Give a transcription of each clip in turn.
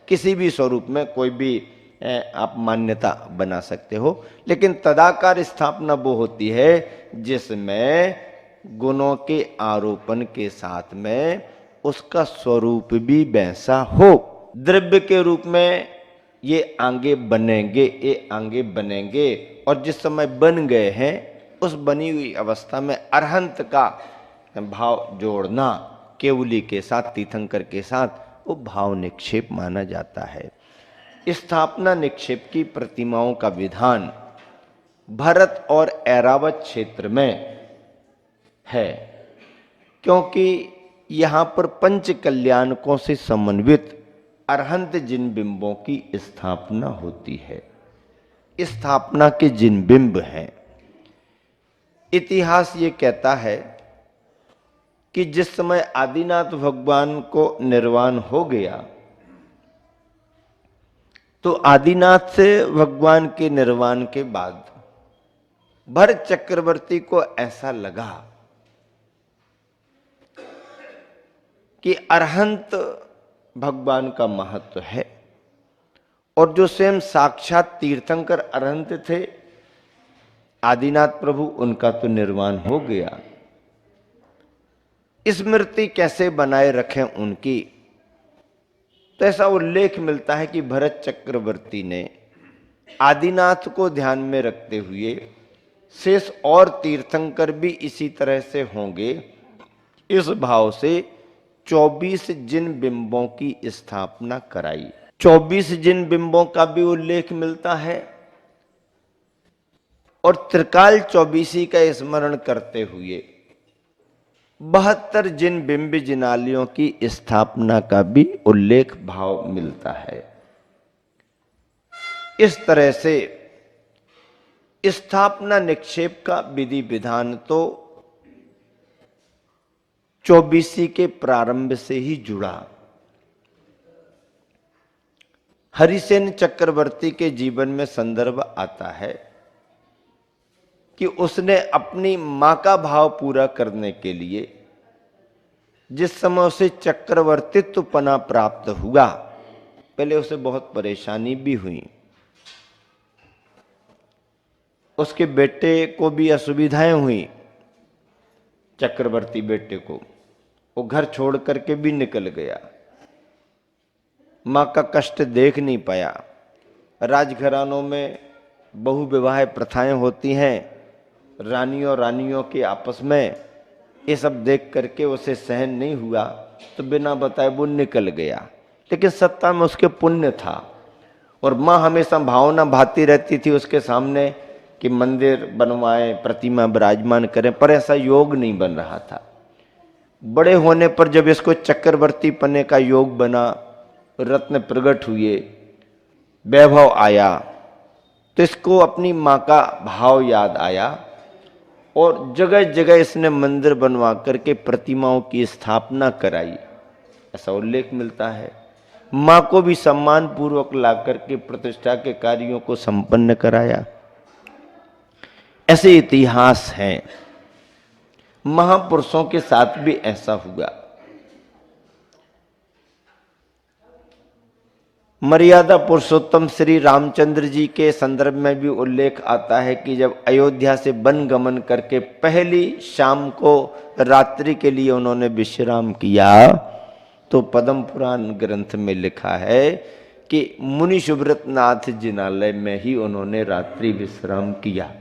किसी भी स्वरूप में कोई भी आप मान्यता बना सकते हो, लेकिन तदाकार स्थापना वो होती है जिसमें गुणों के आरोपण के साथ में उसका स्वरूप भी वैसा हो। द्रव्य के रूप में ये आगे बनेंगे, ये आगे बनेंगे, और जिस समय बन गए हैं उस बनी हुई अवस्था में अरहंत का भाव जोड़ना केवली के साथ, तीर्थंकर के साथ, वो भाव निक्षेप माना जाता है। स्थापना निक्षेप की प्रतिमाओं का विधान भरत और ऐरावत क्षेत्र में है, क्योंकि यहां पर पंच कल्याणकों से समन्वित अरहंत जिन बिंबों की स्थापना होती है, स्थापना के जिन बिंब हैं, इतिहास ये कहता है कि जिस समय आदिनाथ भगवान को निर्वाण हो गया तो आदिनाथ से भगवान के निर्वाण के बाद भरत चक्रवर्ती को ऐसा लगा कि अरहंत भगवान का महत्व है, और जो स्वयं साक्षात तीर्थंकर अरहंत थे आदिनाथ प्रभु, उनका तो निर्वाण हो गया, स्मृति कैसे बनाए रखें उनकी। तो ऐसा उल्लेख मिलता है कि भरत चक्रवर्ती ने आदिनाथ को ध्यान में रखते हुए शेष और तीर्थंकर भी इसी तरह से होंगे, इस भाव से 24 जिन बिंबों की स्थापना कराई। 24 जिन बिंबों का भी उल्लेख मिलता है, और त्रिकाल 24 का स्मरण करते हुए 72 जिन बिंब जिनालियों की स्थापना का भी उल्लेख भाव मिलता है। इस तरह से स्थापना निक्षेप का विधि विधान तो 24 के प्रारंभ से ही जुड़ा। हरिसेन चक्रवर्ती के जीवन में संदर्भ आता है कि उसने अपनी मां का भाव पूरा करने के लिए जिस समय उसे चक्रवर्तित्व पना प्राप्त हुआ, पहले उसे बहुत परेशानी भी हुई, उसके बेटे को भी असुविधाएं हुई, चक्रवर्ती बेटे को, वो घर छोड़ करके भी निकल गया, मां का कष्ट देख नहीं पाया। राजघरानों में बहु विवाह प्रथाएं होती हैं, रानियों के आपस में, ये सब देख करके उसे सहन नहीं हुआ तो बिना बताए वो निकल गया। लेकिन सत्ता में उसके पुण्य था, और मां हमेशा भावना भाती रहती थी उसके सामने कि मंदिर बनवाएं, प्रतिमा विराजमान करें, पर ऐसा योग नहीं बन रहा था। बड़े होने पर जब इसको चक्रवर्ती पने का योग बना, रत्न प्रकट हुए, वैभव आया, तो इसको अपनी मां का भाव याद आया, और जगह जगह इसने मंदिर बनवा करके प्रतिमाओं की स्थापना कराई, ऐसा उल्लेख मिलता है। मां को भी सम्मान पूर्वक ला करके प्रतिष्ठा के कार्यों को संपन्न कराया। ऐसे इतिहास हैं। महापुरुषों के साथ भी ऐसा हुआ। मर्यादा पुरुषोत्तम श्री रामचंद्र जी के संदर्भ में भी उल्लेख आता है कि जब अयोध्या से वन गमन करके पहली शाम को रात्रि के लिए उन्होंने विश्राम किया, तो पद्म पुराण ग्रंथ में लिखा है कि मुनि सुब्रत नाथ जिनालय में ही उन्होंने रात्रि विश्राम किया।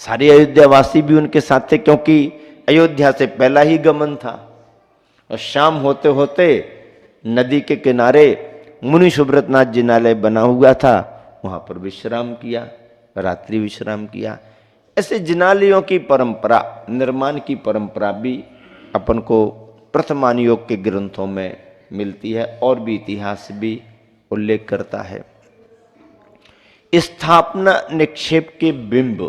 सारे अयोध्यावासी भी उनके साथ थे, क्योंकि अयोध्या से पहला ही गमन था, और शाम होते होते नदी के किनारे मुनि सुब्रतनाथ जिनालय बना हुआ था, वहां पर विश्राम किया, रात्रि विश्राम किया। ऐसे जिनालयों की परंपरा, निर्माण की परंपरा भी अपन को प्रथमान योग के ग्रंथों में मिलती है, और भी इतिहास भी उल्लेख करता है। स्थापना निक्षेप के बिंब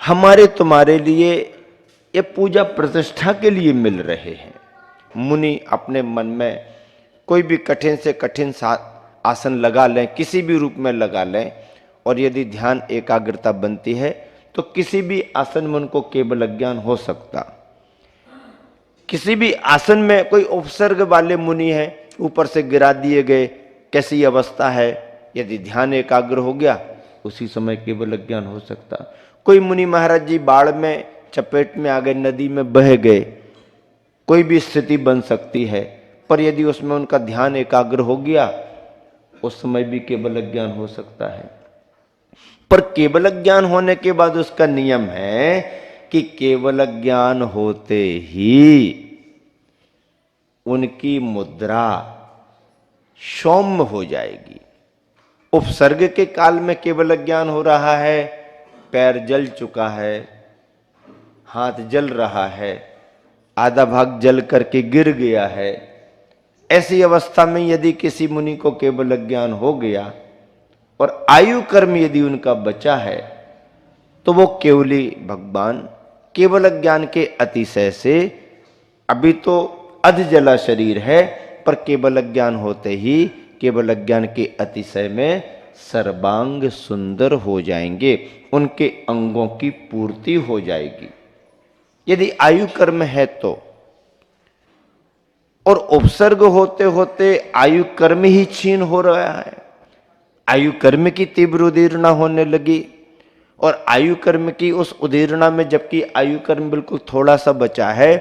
हमारे तुम्हारे लिए ये पूजा प्रतिष्ठा के लिए मिल रहे हैं। मुनि अपने मन में कोई भी कठिन से कठिन आसन लगा लें, किसी भी रूप में लगा लें, और यदि ध्यान एकाग्रता बनती है तो किसी भी आसन में उनको केवल अज्ञान हो सकता। किसी भी आसन में कोई उपसर्ग वाले मुनि हैं, ऊपर से गिरा दिए गए, कैसी अवस्था है, यदि ध्यान एकाग्र हो गया उसी समय केवल ज्ञान हो सकता। कोई मुनि महाराज जी बाढ़ में चपेट में आ गए, नदी में बह गए, कोई भी स्थिति बन सकती है, पर यदि उसमें उनका ध्यान एकाग्र हो गया उस समय भी केवल ज्ञान हो सकता है। पर केवल ज्ञान होने के बाद उसका नियम है कि केवल ज्ञान होते ही उनकी मुद्रा सौम्य हो जाएगी। उपसर्ग के काल में केवल ज्ञान हो रहा है, पैर जल चुका है, हाथ जल रहा है, आधा भाग जल करके गिर गया है, ऐसी अवस्था में यदि किसी मुनि को केवल ज्ञान हो गया और आयु कर्म यदि उनका बचा है तो वो केवली भगवान केवल ज्ञान के अतिशय से, अभी तो अध जला शरीर है पर केवल ज्ञान होते ही केवल ज्ञान के अतिशय में सर्वांग सुंदर हो जाएंगे, उनके अंगों की पूर्ति हो जाएगी यदि आयु कर्म है तो। और उपसर्ग होते होते आयु कर्म ही छीन हो रहा है, आयु कर्म की तीव्र उदीर्णा होने लगी और आयु कर्म की उस उदीर्णा में जबकि आयु कर्म बिल्कुल थोड़ा सा बचा है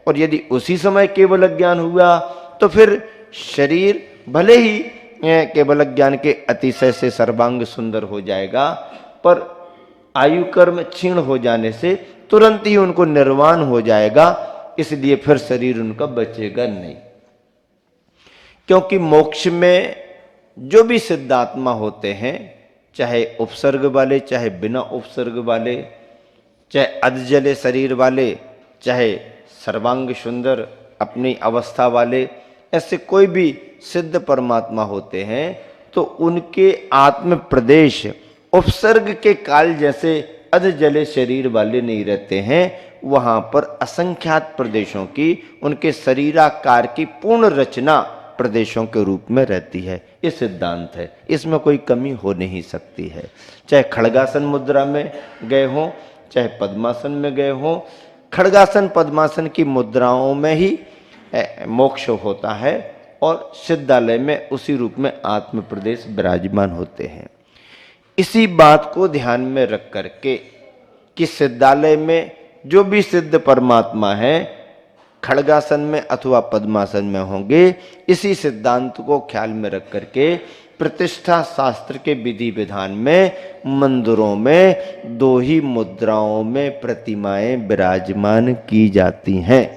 और यदि उसी समय केवल ज्ञान हुआ तो फिर शरीर भले ही केवल ज्ञान के अतिशय से सर्वांग सुंदर हो जाएगा, पर आयु कर्म क्षीण हो जाने से तुरंत ही उनको निर्वाण हो जाएगा, इसलिए फिर शरीर उनका बचेगा नहीं। क्योंकि मोक्ष में जो भी सिद्धात्मा होते हैं, चाहे उपसर्ग वाले, चाहे बिना उपसर्ग वाले, चाहे अधजले शरीर वाले, चाहे सर्वांग सुंदर अपनी अवस्था वाले, ऐसे कोई भी सिद्ध परमात्मा होते हैं तो उनके आत्म प्रदेश उपसर्ग के काल जैसे अधजले शरीर वाले नहीं रहते हैं। वहां पर असंख्यात प्रदेशों की, उनके शरीराकार की पूर्ण रचना प्रदेशों के रूप में रहती है। ये सिद्धांत है, इसमें कोई कमी हो नहीं सकती है। चाहे खड़गासन मुद्रा में गए हों, चाहे पद्मासन में गए हों, खड़गासन पद्मासन की मुद्राओं में ही मोक्ष होता है और सिद्धालय में उसी रूप में आत्म प्रदेश विराजमान होते हैं। इसी बात को ध्यान में रख करके कि सिद्धालय में जो भी सिद्ध परमात्मा है खड़गासन में अथवा पद्मासन में होंगे, इसी सिद्धांत को ख्याल में रख करके प्रतिष्ठा शास्त्र के विधि विधान में मंदिरों में दो ही मुद्राओं में प्रतिमाएं विराजमान की जाती हैं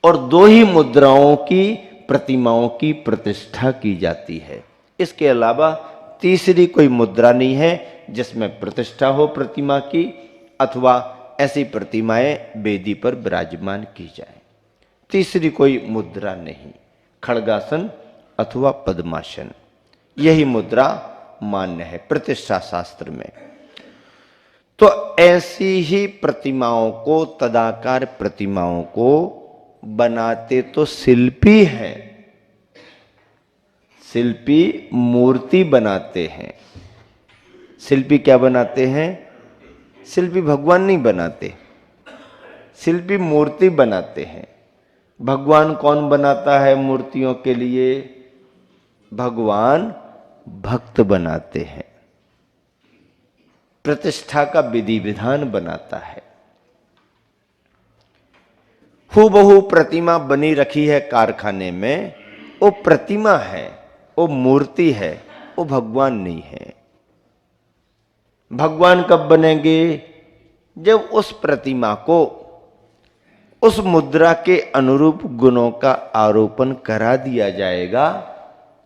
और दो ही मुद्राओं की प्रतिमाओं की प्रतिष्ठा की जाती है। इसके अलावा तीसरी कोई मुद्रा नहीं है जिसमें प्रतिष्ठा हो प्रतिमा की, अथवा ऐसी प्रतिमाएं वेदी पर विराजमान की जाए। तीसरी कोई मुद्रा नहीं, खड़गासन अथवा पद्मासन, यही मुद्रा मान्य है प्रतिष्ठा शास्त्र में। तो ऐसी ही प्रतिमाओं को, तदाकार प्रतिमाओं को बनाते तो शिल्पी हैं, शिल्पी मूर्ति बनाते हैं। शिल्पी क्या बनाते हैं? शिल्पी भगवान नहीं बनाते, शिल्पी मूर्ति बनाते हैं। भगवान कौन बनाता है मूर्तियों के लिए? भगवान भक्त बनाते हैं, प्रतिष्ठा का विधि विधान बनाता है। हूबहू प्रतिमा बनी रखी है कारखाने में, वो प्रतिमा है, वो मूर्ति है, वो भगवान नहीं है। भगवान कब बनेंगे? जब उस प्रतिमा को उस मुद्रा के अनुरूप गुणों का आरोपण करा दिया जाएगा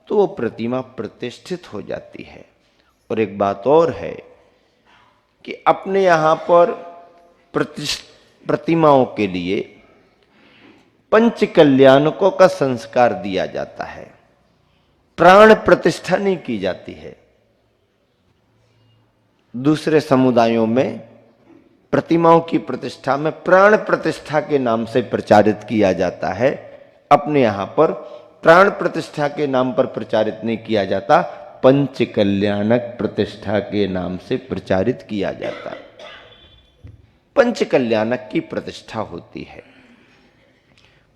तो वो प्रतिमा प्रतिष्ठित हो जाती है। और एक बात और है कि अपने यहां पर प्रतिमाओं के लिए पंच कल्याणकों का संस्कार दिया जाता है, प्राण प्रतिष्ठा नहीं की जाती है। दूसरे समुदायों में प्रतिमाओं की प्रतिष्ठा में प्राण प्रतिष्ठा के नाम से प्रचारित किया जाता है। अपने यहां पर प्राण प्रतिष्ठा के नाम पर प्रचारित नहीं किया जाता, पंच कल्याणक प्रतिष्ठा के नाम से प्रचारित किया जाता। पंच कल्याणक की प्रतिष्ठा होती है।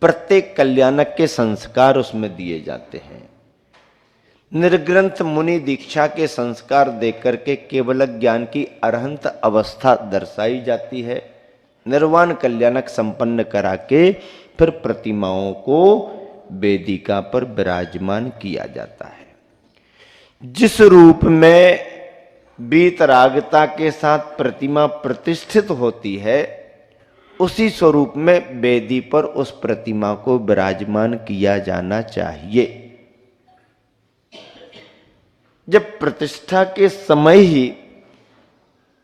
प्रत्येक कल्याणक के संस्कार उसमें दिए जाते हैं। निर्ग्रंथ मुनि दीक्षा के संस्कार देकर के केवल ज्ञान की अरहंत अवस्था दर्शाई जाती है। निर्वाण कल्याणक संपन्न करा के फिर प्रतिमाओं को वेदिका पर विराजमान किया जाता है। जिस रूप में वीतरागता के साथ प्रतिमा प्रतिष्ठित होती है, उसी स्वरूप में वेदी पर उस प्रतिमा को विराजमान किया जाना चाहिए। जब प्रतिष्ठा के समय ही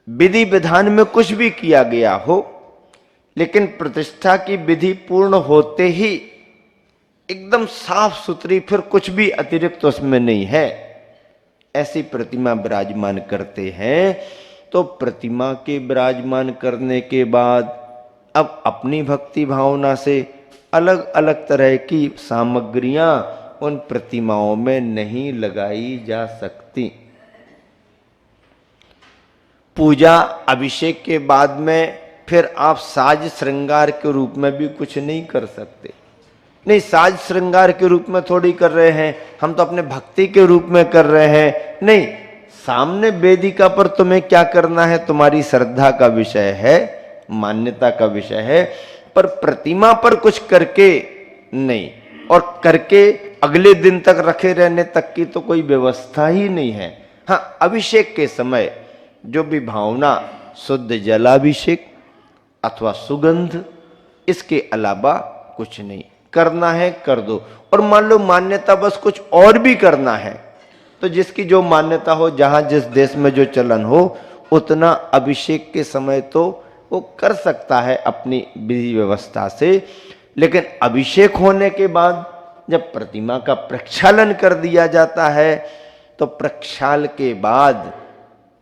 विधि विधान में कुछ भी किया गया हो, लेकिन प्रतिष्ठा की विधि पूर्ण होते ही एकदम साफ सुथरी, फिर कुछ भी अतिरिक्त उसमें नहीं है, ऐसी प्रतिमा विराजमान करते हैं, तो प्रतिमा के विराजमान करने के बाद अब अपनी भक्ति भावना से अलग अलग तरह की सामग्रियां उन प्रतिमाओं में नहीं लगाई जा सकती। पूजा अभिषेक के बाद में फिर आप साज श्रृंगार के रूप में भी कुछ नहीं कर सकते। नहीं, साज श्रृंगार के रूप में थोड़ी कर रहे हैं, हम तो अपने भक्ति के रूप में कर रहे हैं। नहीं, सामने वेदिका पर तुम्हें क्या करना है, तुम्हारी श्रद्धा का विषय है, मान्यता का विषय है, पर प्रतिमा पर कुछ करके नहीं, और करके अगले दिन तक रखे रहने तक की तो कोई व्यवस्था ही नहीं है। हाँ, अभिषेक के समय जो भी भावना, शुद्ध जलाभिषेक अथवा सुगंध, इसके अलावा कुछ नहीं करना है, कर दो। और मान लो मान्यता बस कुछ और भी करना है, तो जिसकी जो मान्यता हो, जहां जिस देश में जो चलन हो, उतना अभिषेक के समय तो वो कर सकता है अपनी विधि व्यवस्था से। लेकिन अभिषेक होने के बाद जब प्रतिमा का प्रक्षालन कर दिया जाता है, तो प्रक्षाल के बाद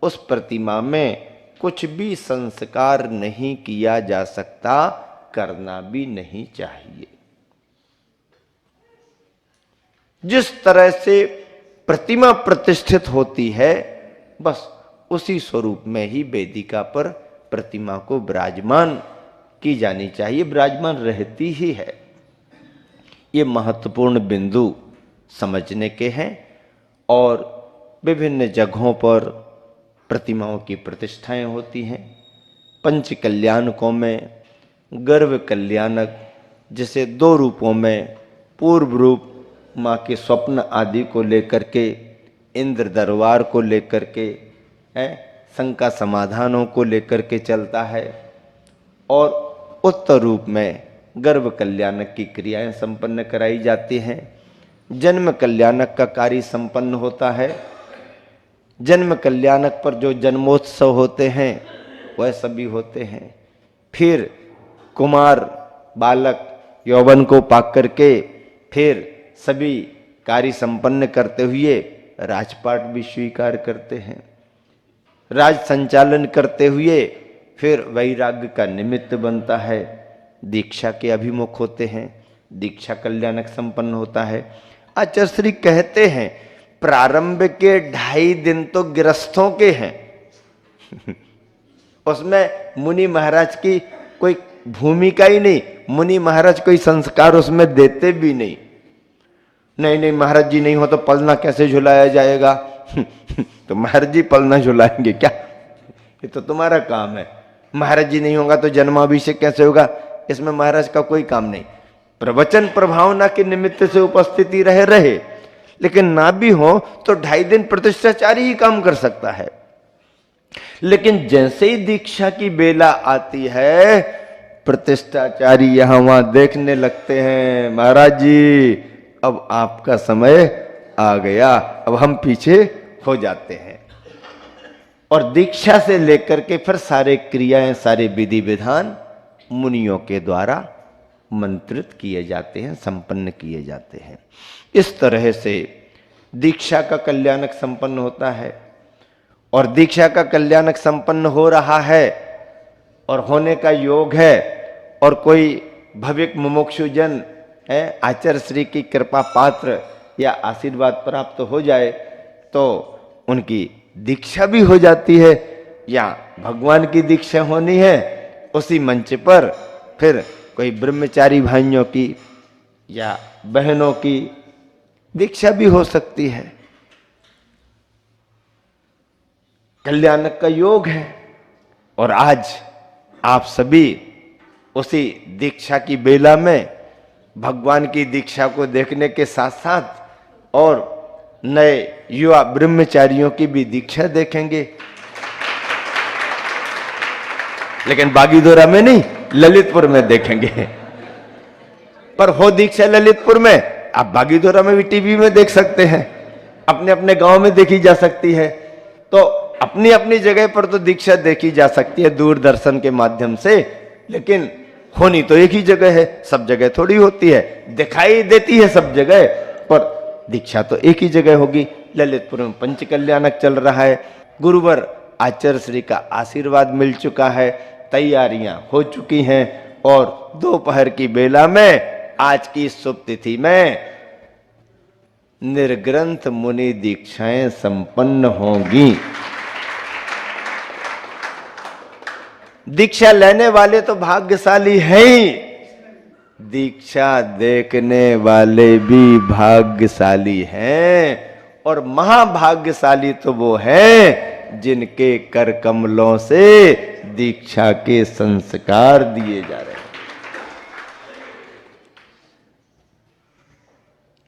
उस प्रतिमा में कुछ भी संस्कार नहीं किया जा सकता, करना भी नहीं चाहिए। जिस तरह से प्रतिमा प्रतिष्ठित होती है, बस उसी स्वरूप में ही वेदिका पर प्रतिमा को विराजमान की जानी चाहिए, विराजमान रहती ही है। ये महत्वपूर्ण बिंदु समझने के हैं। और विभिन्न जगहों पर प्रतिमाओं की प्रतिष्ठाएं होती हैं। पंच कल्याणकों में गर्भ कल्याणक, जिसे दो रूपों में, पूर्व रूप माँ के स्वप्न आदि को लेकर के, इंद्र दरबार को लेकर के, शंका समाधानों को लेकर के चलता है, और उत्तर रूप में गर्भ कल्याणक की क्रियाएं संपन्न कराई जाती हैं। जन्म कल्याणक का कार्य संपन्न होता है। जन्म कल्याणक पर जो जन्मोत्सव होते हैं वह सभी होते हैं। फिर कुमार बालक यौवन को पाक करके फिर सभी कार्य संपन्न करते हुए राजपाट भी स्वीकार करते हैं। राज संचालन करते हुए फिर वैराग्य का निमित्त बनता है, दीक्षा के अभिमुख होते हैं, दीक्षा कल्याणक संपन्न होता है। आचार्य श्री कहते हैं प्रारंभ के 2.5 दिन तो गृहस्थों के हैं उसमें मुनि महाराज की कोई भूमिका ही नहीं, मुनि महाराज कोई संस्कार उसमें देते भी नहीं। नहीं महाराज जी नहीं हो तो पलना कैसे झुलाया जाएगा तो महाराज जी पलना झुलाएंगे क्या, ये तो तुम्हारा काम है। महाराज जी नहीं होगा तो जन्माभिषेक कैसे होगा, इसमें महाराज का कोई काम नहीं। प्रवचन प्रभावना के निमित्त से उपस्थिति रहे, लेकिन ना भी हो तो 2.5 दिन प्रतिष्ठाचारी ही काम कर सकता है। लेकिन जैसे ही दीक्षा की बेला आती है, प्रतिष्ठाचारी यहां वहां देखने लगते हैं, महाराज जी अब आपका समय आ गया, अब हम पीछे हो जाते हैं। और दीक्षा से लेकर के फिर सारे क्रियाएं, सारे विधि विधान मुनियों के द्वारा मंत्रित किए जाते हैं, संपन्न किए जाते हैं। इस तरह से दीक्षा का कल्याणक संपन्न होता है। और दीक्षा का कल्याणक संपन्न हो रहा है और होने का योग है, और कोई भविक मुमुक्षुजन है, आचार्य श्री की कृपा पात्र या आशीर्वाद प्राप्त हो जाए तो उनकी दीक्षा भी हो जाती है, या भगवान की दीक्षा होनी है, उसी मंच पर फिर कोई ब्रह्मचारी भाइयों की या बहनों की दीक्षा भी हो सकती है। कल्याणक का योग है और आज आप सभी उसी दीक्षा की बेला में भगवान की दीक्षा को देखने के साथ साथ और नए युवा ब्रह्मचारियों की भी दीक्षा देखेंगे, लेकिन बागीदोरा में नहीं, ललितपुर में देखेंगे। पर हो दीक्षा ललितपुर में, आप बागीदोरा में भी टीवी में देख सकते हैं, अपने अपने गांव में देखी जा सकती है। तो अपनी अपनी जगह पर तो दीक्षा देखी जा सकती है दूरदर्शन के माध्यम से, लेकिन होनी तो एक ही जगह है, सब जगह थोड़ी होती है। दिखाई देती है सब जगह, पर दीक्षा तो एक ही जगह होगी। ललितपुर में पंच कल्याणक चल रहा है। गुरुवर आचार्य श्री का आशीर्वाद मिल चुका है, तैयारियां हो चुकी हैं और दोपहर की बेला में आज की शुभ तिथि में निर्ग्रंथ मुनि दीक्षाएं संपन्न होंगी। दीक्षा लेने वाले तो भाग्यशाली हैं ही, दीक्षा देखने वाले भी भाग्यशाली हैं, और महाभाग्यशाली तो वो हैं जिनके कर कमलों से दीक्षा के संस्कार दिए जा रहे हैं।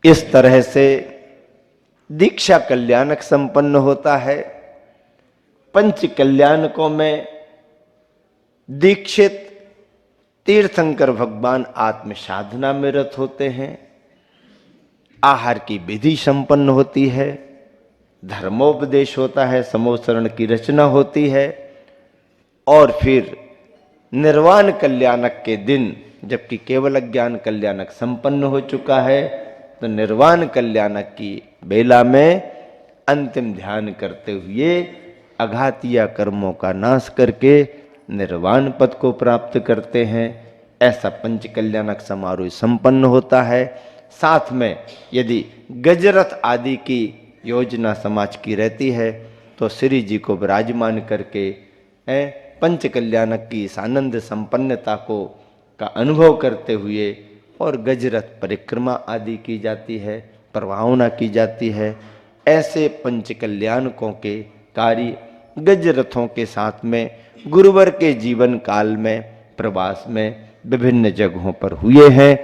इस तरह से दीक्षा कल्याणक संपन्न होता है। पंच कल्याणकों में दीक्षित तीर्थंकर भगवान आत्म साधना में रत होते हैं। आहार की विधि संपन्न होती है, धर्मोपदेश होता है, समोसरण की रचना होती है, और फिर निर्वाण कल्याणक के दिन जबकि केवल ज्ञान कल्याणक संपन्न हो चुका है, तो निर्वाण कल्याणक की बेला में अंतिम ध्यान करते हुए अघातीय कर्मों का नाश करके निर्वाण पद को प्राप्त करते हैं। ऐसा पंच कल्याणक समारोह संपन्न होता है। साथ में यदि गजरथ आदि की योजना समाज की रहती है तो श्री जी को विराजमान करके पंच कल्याणक की इस आनंद संपन्नता को का अनुभव करते हुए और गजरथ परिक्रमा आदि की जाती है, प्रभावना की जाती है। ऐसे पंच कल्याणकों के कार्य गजरथों के साथ में गुरुवर के जीवन काल में प्रवास में विभिन्न जगहों पर हुए हैं।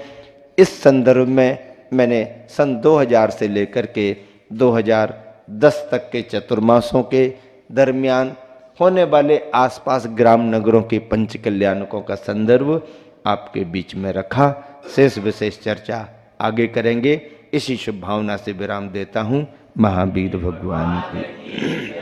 इस संदर्भ में मैंने सन 2000 से लेकर के 2010 तक के चतुर्मासों के दरमियान होने वाले आसपास ग्राम नगरों के पंच कल्याणकों का संदर्भ आपके बीच में रखा। शेष विशेष चर्चा आगे करेंगे। इसी शुभ भावना से विराम देता हूँ। महावीर भगवान की